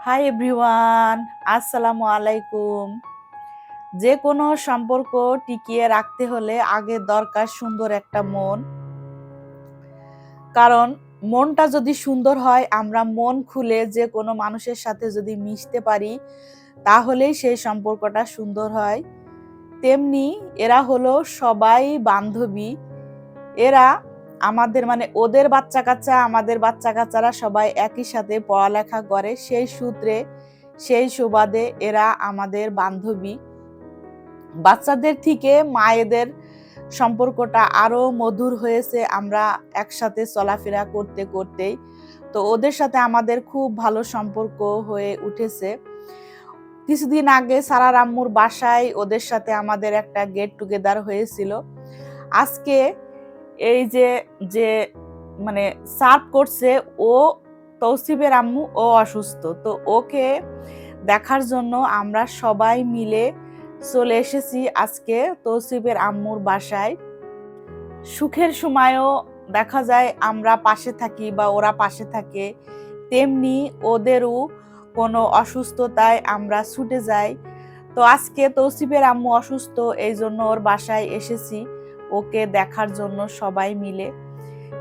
Hi everyone, আসসালামু আলাইকুম। যে কোনো সম্পর্ক টিকিয়ে রাখতে হলে আগে দরকার সুন্দর একটা মন। কারণ মনটা যদি সুন্দর হয়, আমরা মন খুলে যে কোনো মানুষের সাথে যদি মিশতে পারি, তাহলেই সেই সম্পর্কটা সুন্দর হয়। তেমনি এরা হলো সবাই বান্ধবী। এরা আমাদের ওদের বাচ্চা কাচ্চা, আমাদের বাচ্চা কাচ্চারা সবাই একই সাথে পড়ালেখা করে, সেই সূত্রে সেই সুবাদে এরা আমাদের বান্ধবী। বাচ্চাদের থেকে মায়েদের সম্পর্কটা আরো মধুর হয়েছে আমরা একসাথে চলাফেরা করতে করতেই। তো ওদের সাথে আমাদের খুব ভালো সম্পর্ক হয়ে উঠেছে। কিছুদিন আগে সারার আম্মুর বাসায় ওদের সাথে আমাদের একটা গেট টুগেদার হয়েছিল। আজকে এই যে যে সার্ভ করছে, ও তৌসিফের আম্মু, ও অসুস্থ, তো ওকে দেখার জন্য আমরা সবাই মিলে চলে এসেছি আজকে তৌসিফের আম্মুর বাসায়। সুখের সময়ও দেখা যায় আমরা পাশে থাকি বা ওরা পাশে থাকে, তেমনি ওদেরও কোনো অসুস্থতায় আমরা ছুটে যাই। তো আজকে তৌসিফের আম্মু অসুস্থ, এই জন্য ওর বাসায় এসেছি ওকে দেখার জন্য সবাই মিলে।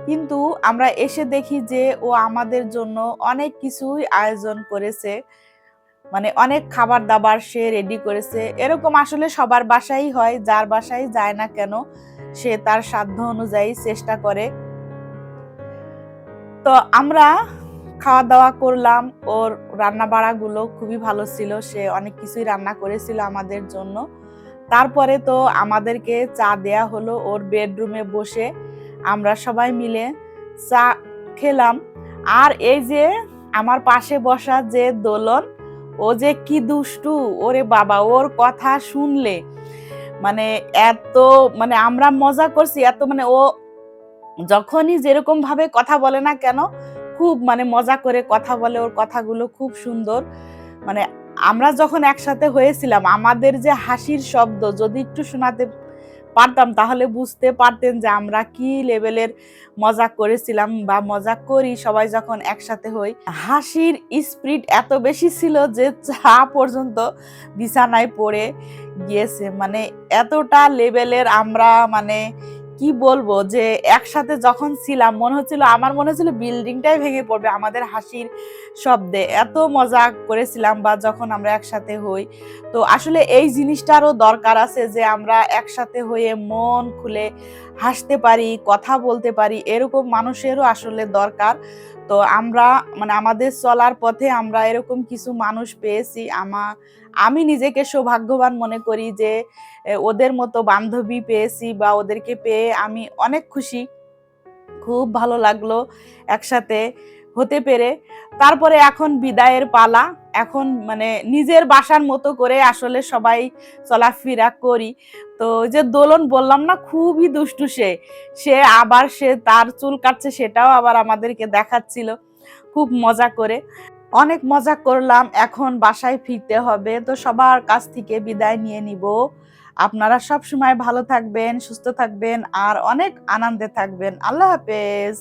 কিন্তু আমরা এসে দেখি যে ও আমাদের জন্য অনেক কিছুই আয়োজন করেছে, অনেক খাবার দাবার সে রেডি করেছে। এরকম আসলে সবার বাসায় হয়, যার বাসায় যায় না কেন সে তার সাধ্য অনুযায়ী চেষ্টা করে। তো আমরা খাওয়া দাওয়া করলাম, ওর রান্না বাড়াগুলো খুবই ভালো ছিল, সে অনেক কিছুই রান্না করেছিল আমাদের জন্য। তারপরে তো আমাদেরকে চা দেয়া হলো ওর বেডরুমে বসে, আমরা সবাই মিলে চা খেলাম। আর এই যে আমার পাশে বসা যে দোলন, ও যে কি দুষ্টু, ওরে বাবা, ওর কথা শুনলে এত আমরা মজা করছি এত, ও যখনই যেরকম ভাবে কথা বলে না কেন, খুব মজা করে কথা বলে, ওর কথাগুলো খুব সুন্দর। মানে আমরা যখন একসাথে হয়েছিলাম, আমাদের যে হাসির শব্দ যদি একটু শোনাতে পারতাম তাহলে বুঝতে পারতেন যে আমরা কি লেভেলের মজা করেছিলাম বা মজা করি সবাই যখন একসাথে হই। হাসির স্পিড এত বেশি ছিল যে চা পর্যন্ত বিছানায় পড়ে গিয়েছে। এতটা লেভেলের আমরা কি বলবো, যে একসাথে যখন ছিলাম আমার মনে হচ্ছিল বিল্ডিংটাই ভেঙে পড়বে আমাদের হাসির শব্দে, এত মজা করেছিলাম বা যখন আমরা একসাথে হই। তো আসলে এই জিনিসটারও দরকার আছে যে আমরা একসাথে হয়ে মন খুলে হাসতে পারি, কথা বলতে পারি, এরকম মানুষেরও আসলে দরকার। তো আমরা আমাদের চলার পথে আমরা এরকম কিছু মানুষ পেয়েছি। আমি নিজেকে সৌভাগ্যবান মনে করি যে ওদের মতো বান্ধবী পেয়েছি বা ওদেরকে পেয়ে আমি অনেক খুশি। খুব ভালো লাগলো একসাথে হতে পেরে। তারপরে এখন বিদায়ের পালা। এখন নিজের বাসার মতো করে আসলে সবাই চলাফেরা করি। তো ওই যে দোলন বললাম না, খুবই দুষ্টু সে। সে তার চুল কাটছে, সেটাও আবার আমাদেরকে দেখাচ্ছিল খুব মজা করে। অনেক মজা করলাম, এখন বাসায় ফিরতে হবে। তো সবার কাছ থেকে বিদায় নিয়ে নিব। আপনারা সব সময় ভালো থাকবেন, সুস্থ থাকবেন আর অনেক আনন্দে থাকবেন। আল্লাহ হাফেজ।